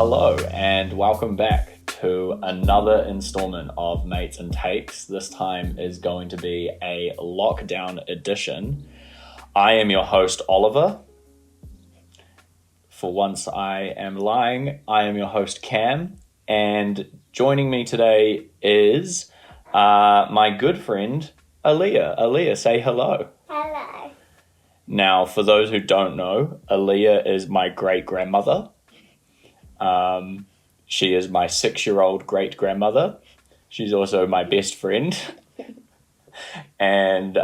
Hello and welcome back to another installment of Mates and Takes. This time is going to be a lockdown edition. I am your host, Oliver. For once I am lying, I am your host, Cam. And joining me today is my good friend, Aaliyah. Aaliyah, say hello. Hello. Now, for those who don't know, Aaliyah is my great-grandmother. She is my 6-year-old great-grandmother. She's also my best friend. And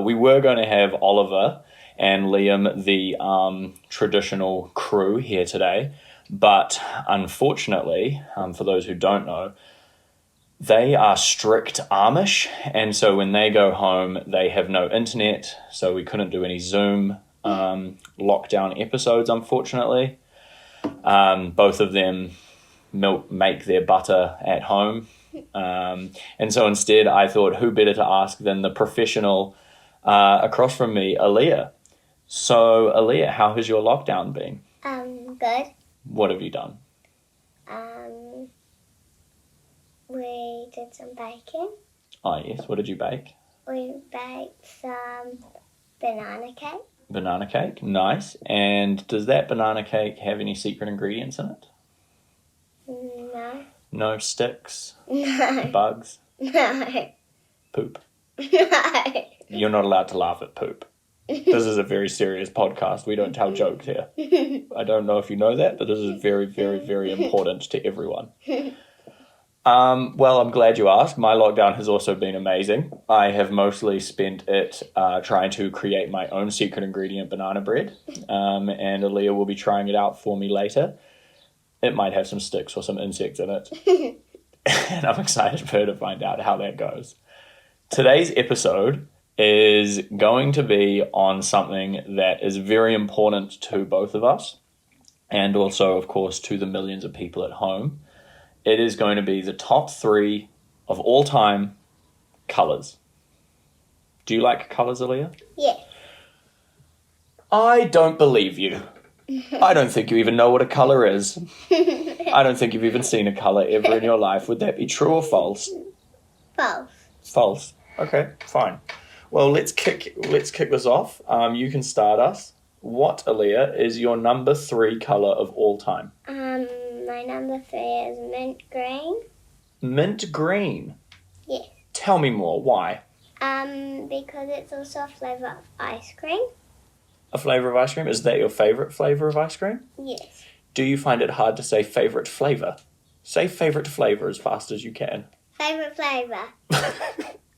we were going to have Oliver and Liam, the traditional crew, here today. But unfortunately, for those who don't know, they are strict Amish. And so when they go home, they have no internet. So we couldn't do any Zoom lockdown episodes, unfortunately. Both of them make their butter at home. And so instead I thought, who better to ask than the professional across from me, Aaliyah. So Aaliyah, how has your lockdown been? Good. What have you done? We did some baking. Oh yes, what did you bake? We baked some banana cake. Banana cake, nice. And does that banana cake have any secret ingredients in it? No. No sticks? No. Bugs? No. Poop? No. You're not allowed to laugh at poop. This is a very serious podcast. We don't tell jokes here. I don't know if you know that, but this is very, very, very important to everyone. Well, I'm glad you asked. My lockdown has also been amazing. I have mostly spent it trying to create my own secret ingredient banana bread, and Aaliyah will be trying it out for me later. It might have some sticks or some insects in it, and I'm excited for her to find out how that goes. Today's episode is going to be on something that is very important to both of us, and also, of course, to the millions of people at home. It is going to be the top 3 of all time colours. Do you like colours, Aaliyah? Yes. I don't believe you. I don't think you even know what a colour is. I don't think you've even seen a colour ever in your life. Would that be true or false? False. False. Okay, fine. Well, let's kick this off. You can start us. What, Aaliyah, is your number 3 colour of all time? My number 3 is mint green. Mint green? Yes. Tell me more. Why? Because it's also a flavour of ice cream. A flavour of ice cream? Is that your favourite flavour of ice cream? Yes. Do you find it hard to say favourite flavour? Say favourite flavour as fast as you can. Favourite flavour.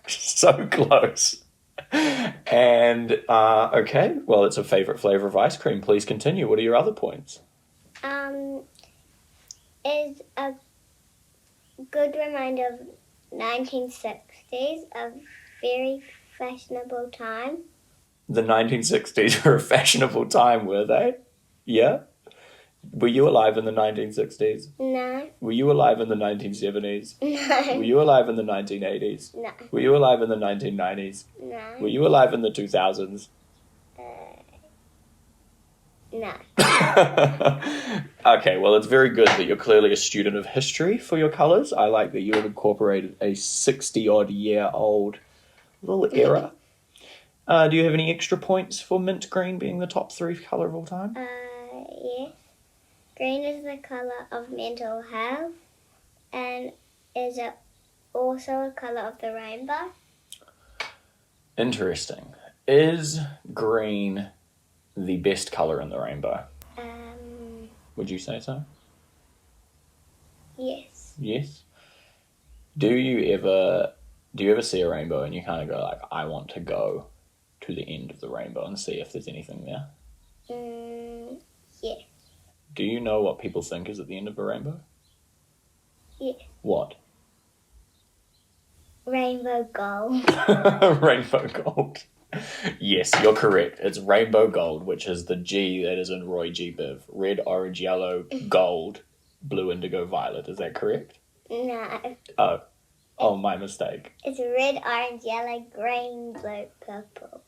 So close. And, okay, well, it's a favourite flavour of ice cream. Please continue. What are your other points? Is a good reminder of 1960s, a very fashionable time. The 1960s were a fashionable time, were they? Yeah? Were you alive in the 1960s? No. Were you alive in the 1970s? No. Were you alive in the 1980s? No. Were you alive in the 1990s? No. Were you alive in the 2000s? No. Okay, well, it's very good that you're clearly a student of history for your colours. I like that you have incorporated a 60-odd-year-old little era. Do you have any extra points for mint green being the top 3 colour of all time? Yes. Green is the colour of mental health and is also a colour of the rainbow. Interesting. Is green the best colour in the rainbow? Would you say so? Yes. Yes? Do you ever see a rainbow and you kind of go like, I want to go to the end of the rainbow and see if there's anything there? Yes. Do you know what people think is at the end of a rainbow? Yes. What? Rainbow gold. Rainbow gold. Yes, you're correct. It's rainbow gold, which is the G that is in Roy G. Biv. Red, orange, yellow, gold, blue, indigo, violet. Is that correct? No. Oh, my mistake. It's red, orange, yellow, green, blue, purple.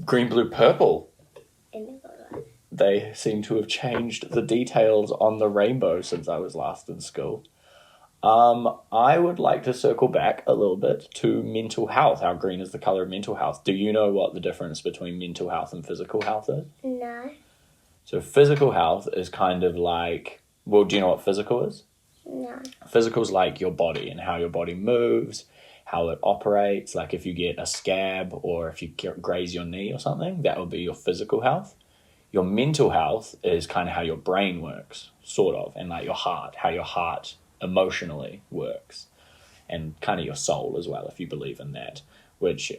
Green, blue, purple. Indigo. they seem to have changed the details on the rainbow since I was last in school. I would like to circle back a little bit to mental health. How green is the color of mental health? Do you know what the difference between mental health and physical health is? No. So physical health is kind of like, well, do you know what physical is? No. Physical is like your body and how your body moves, how it operates. Like if you get a scab or if you graze your knee or something, that would be your physical health. Your mental health is kind of how your brain works, sort of, and like your heart, how your heart emotionally works, and kind of your soul as well, if you believe in that, which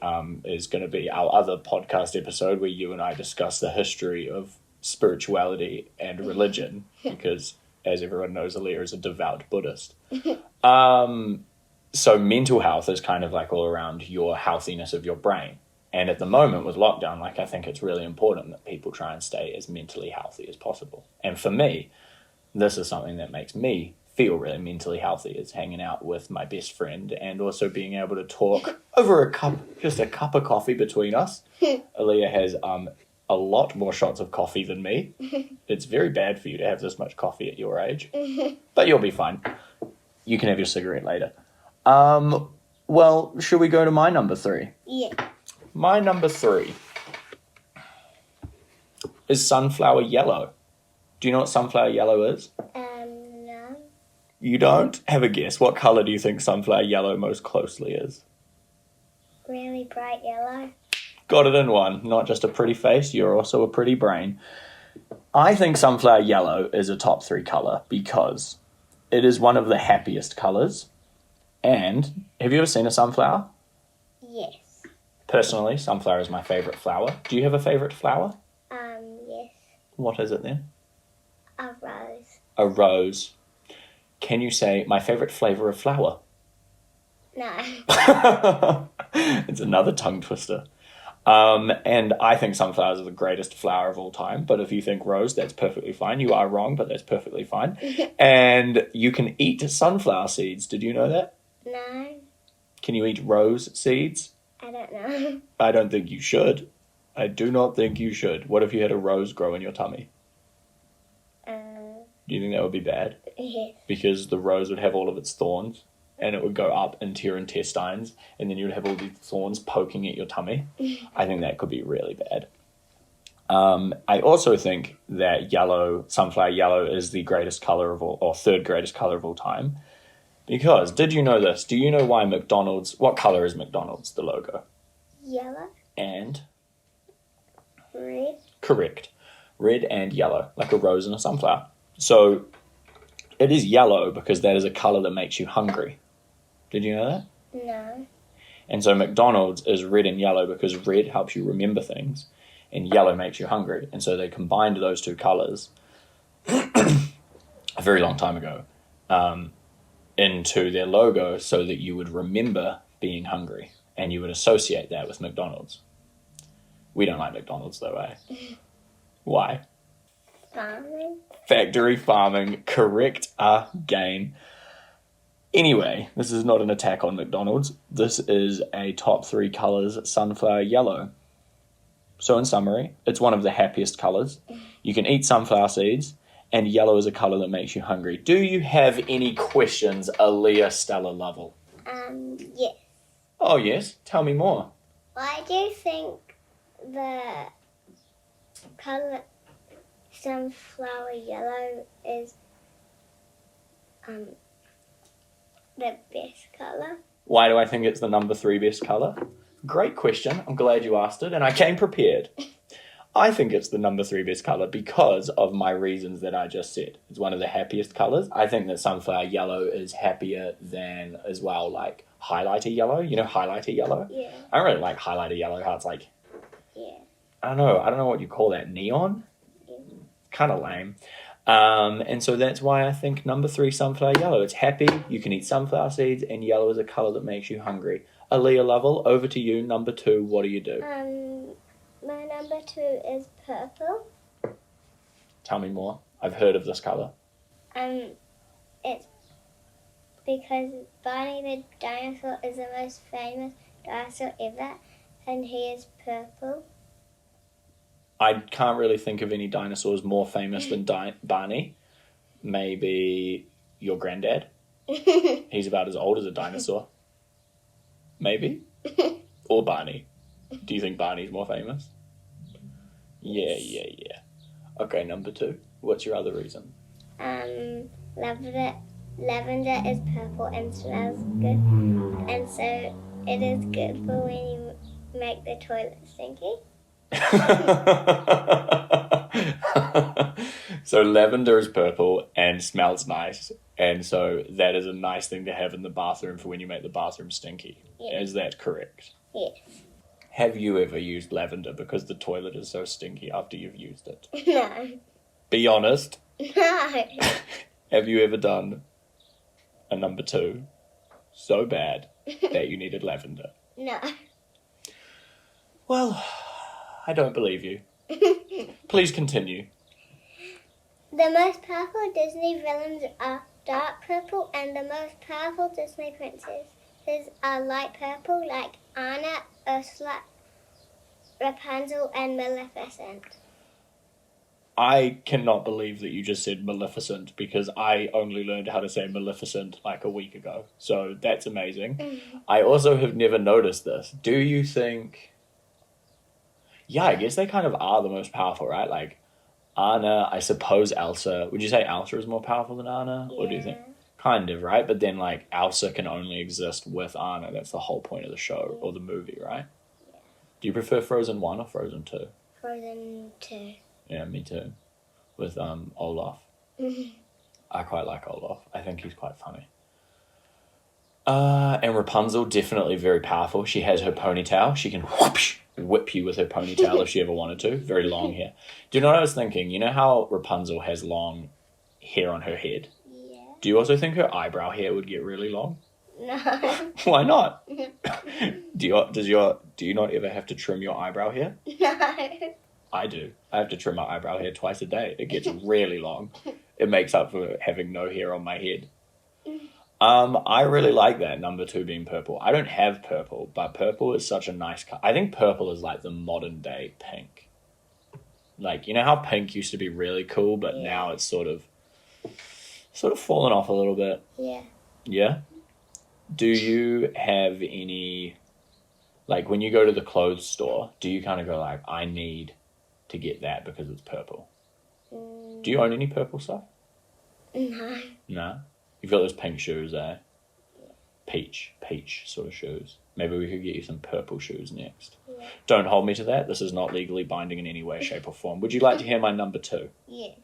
is going to be our other podcast episode where you and I discuss the history of spirituality and religion, because as everyone knows, Aaliyah is a devout Buddhist. So mental health is kind of like all around your healthiness of your brain. And at the moment with lockdown, like I think it's really important that people try and stay as mentally healthy as possible. And for me, this is something that makes me feel really mentally healthy, is hanging out with my best friend and also being able to talk over a cup of coffee between us. Aaliyah has a lot more shots of coffee than me. It's very bad for you to have this much coffee at your age, but you'll be fine. You can have your cigarette later. Well, should we go to my number 3? Yeah. My number 3 is sunflower yellow. Do you know what sunflower yellow is? No. You don't? Have a guess. What colour do you think sunflower yellow most closely is? Really bright yellow. Got it in one. Not just a pretty face, you're also a pretty brain. I think sunflower yellow is a top 3 colour because it is one of the happiest colours. And have you ever seen a sunflower? Yes. Personally, sunflower is my favourite flower. Do you have a favourite flower? Yes. What is it then? A rose. A rose. Can you say my favourite flavour of flower? No. It's another tongue twister. And I think sunflowers are the greatest flower of all time. But if you think rose, that's perfectly fine. You are wrong, but that's perfectly fine. And you can eat sunflower seeds. Did you know that? No. Can you eat rose seeds? I don't know. I don't think you should. I do not think you should. What if you had a rose grow in your tummy? Do you think that would be bad? Yes. Because the rose would have all of its thorns and it would go up into your intestines and then you would have all these thorns poking at your tummy. I think that could be really bad. I also think that sunflower yellow is the greatest colour of all, or third greatest colour of all time. Because, did you know this? Do you know why what colour is McDonald's, the logo? Yellow. And? Red. Correct. Red and yellow, like a rose and a sunflower. So, it is yellow because that is a colour that makes you hungry. Did you know that? No. And so McDonald's is red and yellow because red helps you remember things and yellow makes you hungry. And so they combined those two colours a very long time ago into their logo so that you would remember being hungry and you would associate that with McDonald's. We don't like McDonald's though, eh? Why? Farming. Factory farming. Correct again. Anyway, this is not an attack on McDonald's. This is a top 3 colours sunflower yellow. So in summary, it's one of the happiest colours. You can eat sunflower seeds, and yellow is a colour that makes you hungry. Do you have any questions, Aaliyah Stella Lovell? Yes. Oh, yes? Tell me more. Why do you think the colour sunflower yellow is the best colour? Why do I think it's the number 3 best colour? Great question. I'm glad you asked it, and I came prepared. I think it's the number 3 best colour because of my reasons that I just said. It's one of the happiest colours. I think that sunflower yellow is happier than, as well, like highlighter yellow. You know highlighter yellow? Yeah. I don't really like highlighter yellow, how it's like, Yeah. I don't know what you call that, neon? Yeah. Kind of lame. And so that's why I think number 3 sunflower yellow. It's happy, you can eat sunflower seeds, and yellow is a colour that makes you hungry. Aaliyah Lovell, over to you. Number 2, what do you do? My number 2 is purple. Tell me more. I've heard of this colour. It's because Barney the dinosaur is the most famous dinosaur ever, and he is purple. I can't really think of any dinosaurs more famous than Barney. Maybe your granddad. He's about as old as a dinosaur. Maybe. Or Barney. Do you think Barney's more famous? Yeah. Okay, number 2. What's your other reason? Lavender is purple and smells good, and so it is good for when you make the toilet stinky. So lavender is purple and smells nice, and so that is a nice thing to have in the bathroom for when you make the bathroom stinky. Yeah. Is that correct? Yes. Have you ever used lavender because the toilet is so stinky after you've used it? No. Be honest. No. Have you ever done a number 2 so bad that you needed lavender? No. Well, I don't believe you. Please continue. The most powerful Disney villains are dark purple, and the most powerful Disney princesses are light purple, like Anna, Ursula, Rapunzel, and Maleficent. I cannot believe that you just said Maleficent, because I only learned how to say Maleficent like a week ago. So that's amazing. I also have never noticed this. Do you think... Yeah, I guess they kind of are the most powerful, right? Like, Anna, I suppose Elsa. Would you say Elsa is more powerful than Anna? Yeah. Or do you think? Kind of, right? But then, like, Elsa can only exist with Anna. That's the whole point of the show or the movie, right? Yeah. Do you prefer Frozen 1 or Frozen 2? Frozen 2. Yeah, me too. With Olaf. I quite like Olaf. I think he's quite funny. And Rapunzel, definitely very powerful. She has her ponytail. She can whoosh, whip you with her ponytail if she ever wanted to. Very long hair. Do you know what I was thinking? You know how Rapunzel has long hair on her head? Yeah. Do you also think her eyebrow hair would get really long? No. Why not? Do you not ever have to trim your eyebrow hair? No. I do. I have to trim my eyebrow hair twice a day. It gets really long. It makes up for having no hair on my head. I really like that, number 2 being purple. I don't have purple, but purple is such a nice color. I think purple is like the modern day pink. Like, you know how pink used to be really cool, but now it's sort of fallen off a little bit. Yeah. Yeah? Do you have any, like, when you go to the clothes store, do you kind of go like, I need to get that because it's purple? Do you own any purple stuff? No. No? You've got those pink shoes, eh? Peach sort of shoes. Maybe we could get you some purple shoes next. Yeah. Don't hold me to that. This is not legally binding in any way, shape, or form. Would you like to hear my number 2? Yes.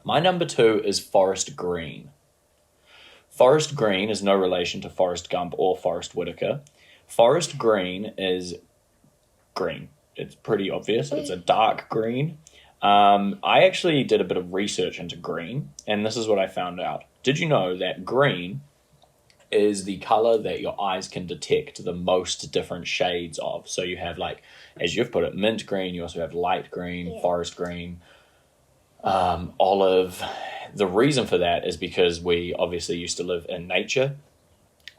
My number 2 is Forest Green. Forest Green is no relation to Forrest Gump or Forrest Whitaker. Forest Green is green. It's pretty obvious. It's a dark green. I actually did a bit of research into green, and this is what I found out. Did you know that green is the color that your eyes can detect the most different shades of? So you have, like, as you've put it, mint green. You also have light green, forest green, olive. The reason for that is because we obviously used to live in nature,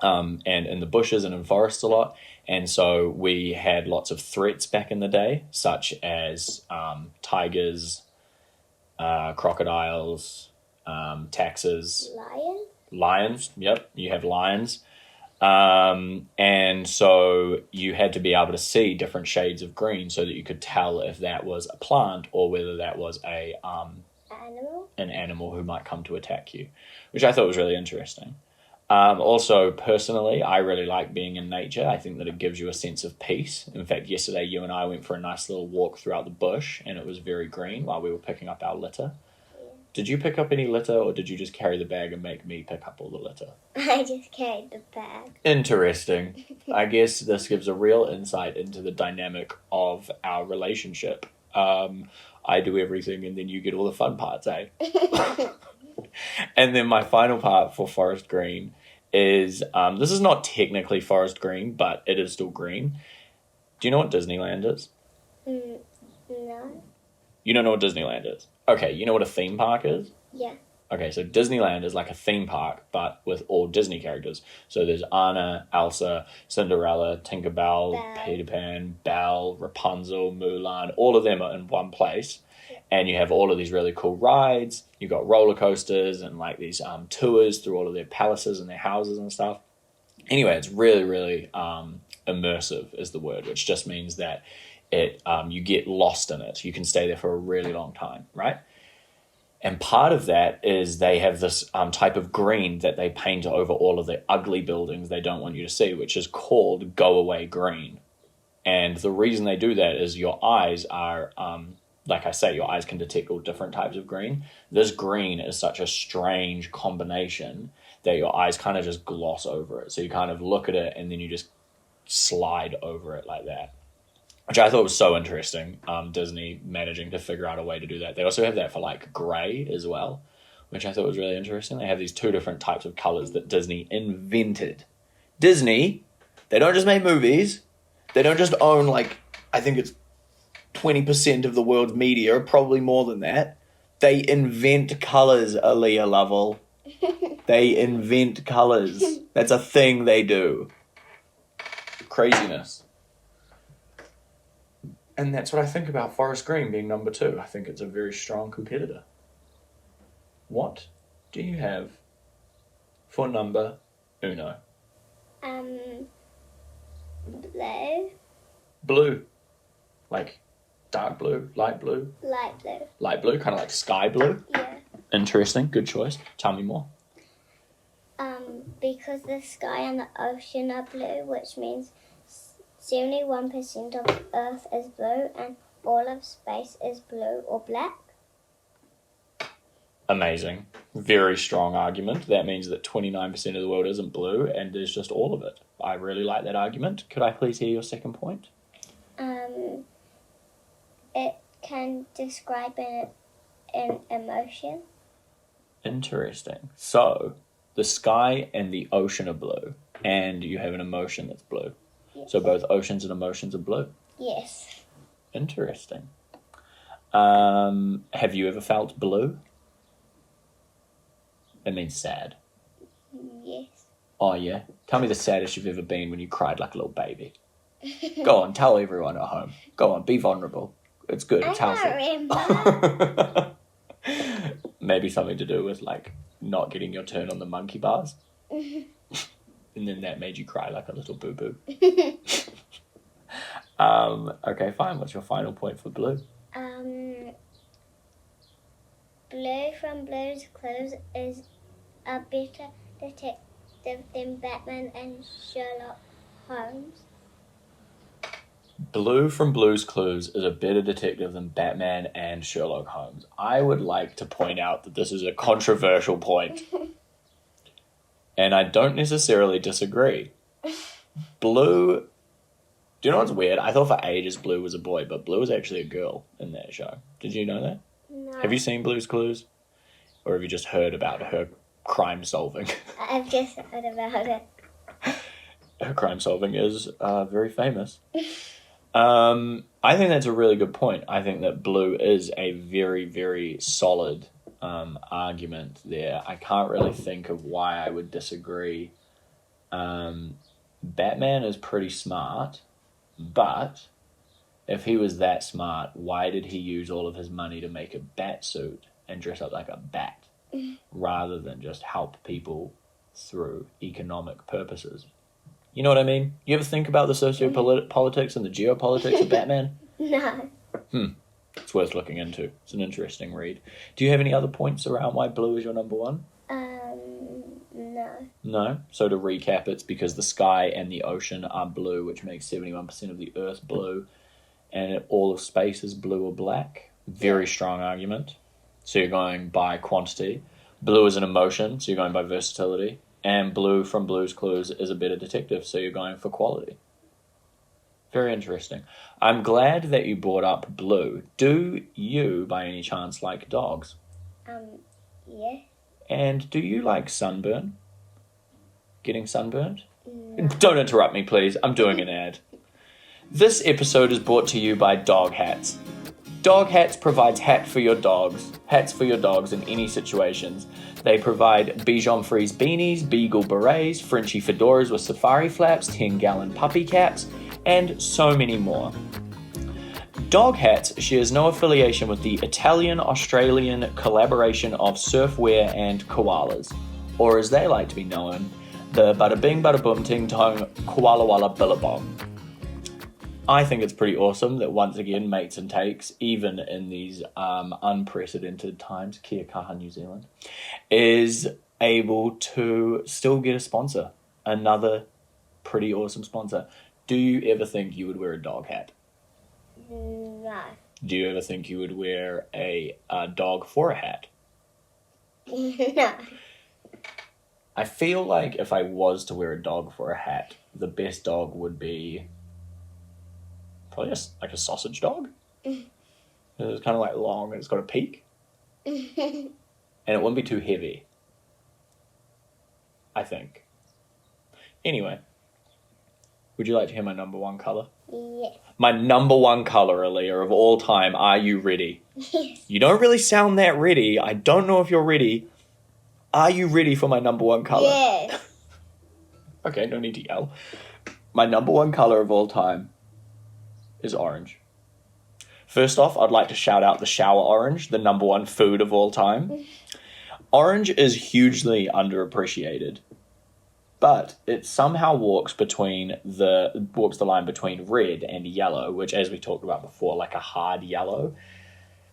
and in the bushes and in forests a lot. And so we had lots of threats back in the day, such as tigers, crocodiles, taxes. Lions, yep, you have lions. And so you had to be able to see different shades of green so that you could tell if that was a plant or whether that was an animal who might come to attack you, which I thought was really interesting. Also, personally, I really like being in nature. I think that it gives you a sense of peace. In fact, yesterday you and I went for a nice little walk throughout the bush, and it was very green while we were picking up our litter. Did you pick up any litter, or did you just carry the bag and make me pick up all the litter? I just carried the bag. Interesting. I guess this gives a real insight into the dynamic of our relationship. I do everything, and then you get all the fun parts, eh? And then my final part for forest green is, this is not technically forest green, but it is still green. Do you know what Disneyland is? No. You don't know what Disneyland is? Okay, you know what a theme park is? Yeah. Okay, so Disneyland is like a theme park, but with all Disney characters. So there's Anna, Elsa, Cinderella, Tinkerbell, Belle. Peter Pan, Belle, Rapunzel, Mulan. All of them are in one place. And you have all of these really cool rides. You've got roller coasters and like these tours through all of their palaces and their houses and stuff. Anyway, it's really, really immersive is the word, which just means that you get lost in it. You can stay there for a really long time, right? And part of that is they have this type of green that they paint over all of the ugly buildings they don't want you to see, which is called go away green. And the reason they do that is your eyes are, like I say, your eyes can detect all different types of green. This green is such a strange combination that your eyes kind of just gloss over it. So you kind of look at it and then you just slide over it like that, which I thought was so interesting. Disney managing to figure out a way to do that. They also have that for like grey as well, which I thought was really interesting. They have these two different types of colours that Disney invented. Disney, they don't just make movies. They don't just own like, I think it's 20% of the world's media, probably more than that. They invent colours, Aaliyah Lovell. They invent colours. That's a thing they do. Craziness. And that's what I think about Forest Green being number 2. I think it's a very strong competitor. What do you have for number uno? Blue. Blue. Like dark blue, light blue? Light blue. Light blue, kind of like sky blue? Yeah. Interesting, good choice. Tell me more. Because the sky and the ocean are blue, which means 71% of the Earth is blue and all of space is blue or black. Amazing. Very strong argument. That means that 29% of the world isn't blue and there's just all of it. I really like that argument. Could I please hear your second point? It can describe an emotion. Interesting. So, the sky and the ocean are blue, and you have an emotion that's blue. Yes. So both oceans and emotions are blue. Yes. Interesting. Have you ever felt blue? It means sad. Yes. Oh, yeah? Tell me the saddest you've ever been when you cried like a little baby. Go on, tell everyone at home. Go on, be vulnerable. It's good. It's healthy. I can't remember. Maybe something to do with, like, not getting your turn on the monkey bars. And then that made you cry like a little boo-boo. Okay, fine. What's your final point for blue? Blue from Blue's Clues is a better detective than Batman and Sherlock Holmes. Blue from Blue's Clues is a better detective than Batman and Sherlock Holmes. I would like to point out that this is a controversial point. And I don't necessarily disagree. Blue... Do you know what's weird? I thought for ages Blue was a boy, but Blue is actually a girl in that show. Did you know that? No. Have you seen Blue's Clues? Or have you just heard about her crime solving? I've just heard about it. Her crime solving is very famous. I think that's a really good point. I think that Blue is a very, very solid argument there. I can't really think of why I would disagree. Batman is pretty smart, but if he was that smart, why did he use all of his money to make a bat suit and dress up like a bat rather than just help people through economic purposes? You know what I mean? You ever think about the sociopolitics and the geopolitics of Batman? No. It's worth looking into. It's an interesting read. Do you have any other points around why Blue is your number one? No. No? So to recap, it's because the sky and the ocean are blue, which makes 71% of the Earth blue, and all of space is blue or black. Very strong argument. So you're going by quantity. Blue is an emotion, so you're going by versatility. And Blue from Blue's Clues is a better detective, so you're going for quality. Very interesting. I'm glad that you brought up Blue. Do you, by any chance, like dogs? Yeah. And do you like sunburn? Getting sunburned? No. Don't interrupt me, please. I'm doing an ad. This episode is brought to you by dog hats. Dog Hats provides hats for your dogs in any situations. They provide Bichon Frise beanies, Beagle berets, Frenchy fedoras with safari flaps, 10-gallon puppy caps, and so many more. Dog Hats shares no affiliation with the Italian-Australian collaboration of surfwear and koalas, or as they like to be known, the Bada Bing Bada Boom Ting Tong Koala Walla Billabong. I think it's pretty awesome that once again Mates and Takes, even in these unprecedented times, kia kaha New Zealand, is able to still get a sponsor. Another pretty awesome sponsor. Do you ever think you would wear a dog hat? No. Do you ever think you would wear a dog for a hat? No. I feel like if I was to wear a dog for a hat, the best dog would be probably like a sausage dog. It's kind of like long and it's got a peak. And it wouldn't be too heavy, I think. Anyway, would you like to hear my number one colour? Yes. My number one colour, Aaliyah, of all time. Are you ready? Yes. You don't really sound that ready. I don't know if you're ready. Are you ready for my number one colour? Yes. Okay, no need to yell. My number one colour of all time is orange. First off, I'd like to shout out the shower orange, the number one food of all time. Orange is hugely underappreciated, but it somehow walks the line between red and yellow, which, as we talked about before, like a hard yellow.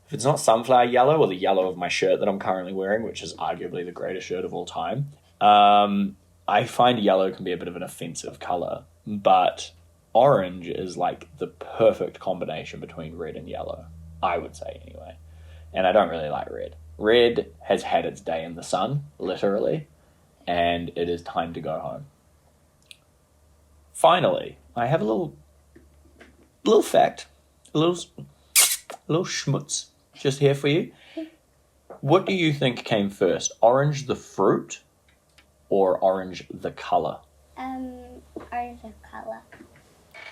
If it's not sunflower yellow or the yellow of my shirt that I'm currently wearing, which is arguably the greatest shirt of all time, I find yellow can be a bit of an offensive colour, but orange is like the perfect combination between red and yellow, I would say anyway. And I don't really like red. Red has had its day in the sun, literally, and it is time to go home. Finally, I have a little fact, a little schmutz just here for you. What do you think came first, orange the fruit or orange the colour? Orange the colour.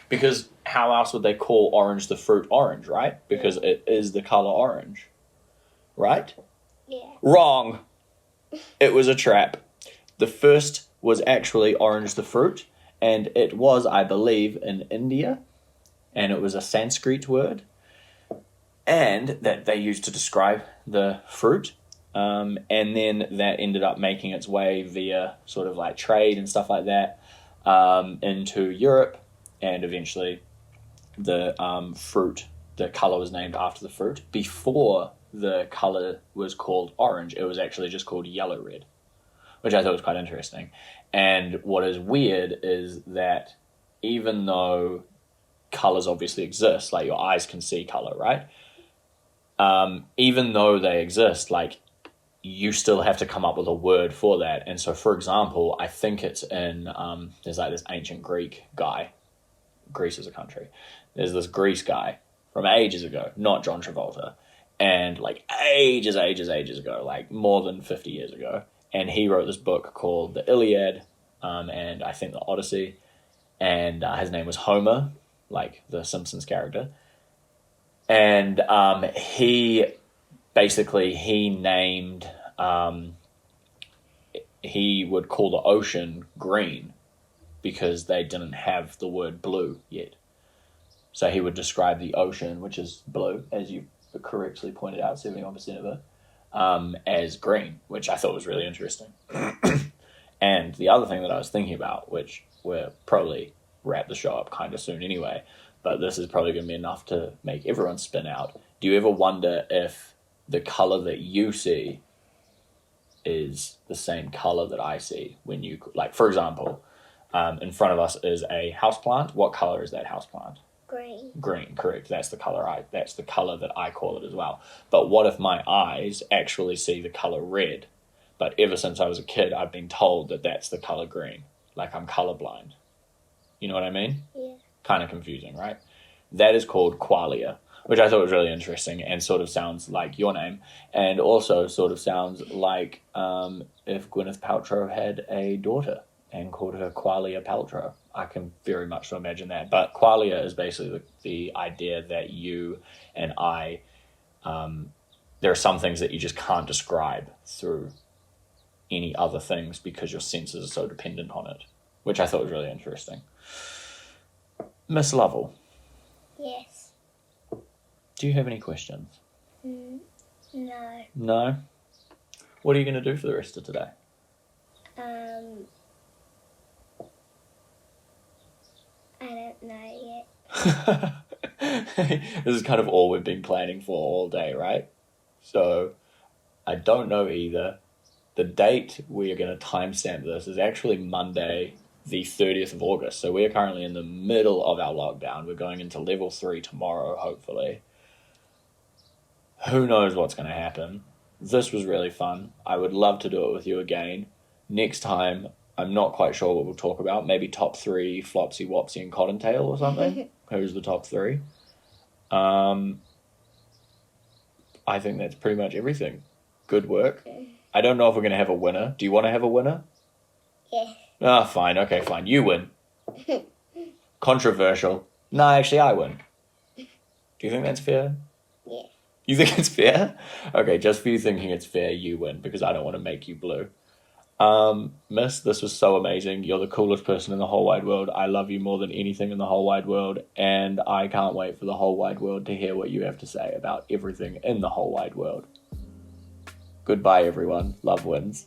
Because how else would they call orange the fruit orange, right? Because it is the colour orange, right? Yeah. Wrong. It was a trap. The first was actually orange the fruit, and it was, I believe, in India, and it was a Sanskrit word, and that they used to describe the fruit, and then that ended up making its way via sort of like trade and stuff like that into Europe, and eventually the fruit, the colour was named after the fruit. Before the colour was called orange, it was actually just called yellow red, which I thought was quite interesting. And what is weird is that even though colours obviously exist, like your eyes can see colour, right? Even though they exist, like you still have to come up with a word for that. And so, for example, I think it's in, there's like this ancient Greek guy. Greece is a country. There's this Greece guy from ages ago, not John Travolta, and like ages ago, like more than 50 years ago. And he wrote this book called the Iliad, and I think the Odyssey, and his name was Homer, like the Simpsons character. And he named, he would call the ocean green because they didn't have the word blue yet. So he would describe the ocean, which is blue, as you correctly pointed out, 71% of it, as green, which I thought was really interesting. And the other thing that I was thinking about, which we'll probably wrap the show up kind of soon anyway, but this is probably going to be enough to make everyone spin out. Do you ever wonder if the colour that you see is the same colour that I see when you, like, for example, in front of us is a houseplant. What colour is that houseplant? Green. Green, correct. That's the colour that I call it as well. But what if my eyes actually see the colour red? But ever since I was a kid, I've been told that that's the colour green. Like I'm colourblind. You know what I mean? Yeah. Kind of confusing, right? That is called qualia, which I thought was really interesting and sort of sounds like your name, and also sort of sounds like if Gwyneth Paltrow had a daughter and called her Qualia Paltrow. I can very much so imagine that. But qualia is basically the idea that you and I, there are some things that you just can't describe through any other things because your senses are so dependent on it, which I thought was really interesting. Miss Lovell. Yes. Do you have any questions? No. No? What are you going to do for the rest of today? I don't know yet. This is kind of all we've been planning for all day, right? So, I don't know either. The date we are going to timestamp this is actually Monday, the 30th of August. So we are currently in the middle of our lockdown. We're going into level 3 tomorrow, hopefully. Who knows what's going to happen? This was really fun. I would love to do it with you again. Next time, I'm not quite sure what we'll talk about. Maybe top 3 Flopsy, Wopsy, and Cottontail or something. Who's the top 3? I think that's pretty much everything. Good work. I don't know if we're going to have a winner. Do you want to have a winner? Yeah. Ah, fine. Okay, fine. You win. Controversial. No, actually, I win. Do you think that's fair? Yeah. You think it's fair? Okay, just for you thinking it's fair, you win, because I don't want to make you blue. Miss, this was so amazing. You're the coolest person in the whole wide world. I love you more than anything in the whole wide world, and I can't wait for the whole wide world to hear what you have to say about everything in the whole wide world. Goodbye, everyone. Love wins.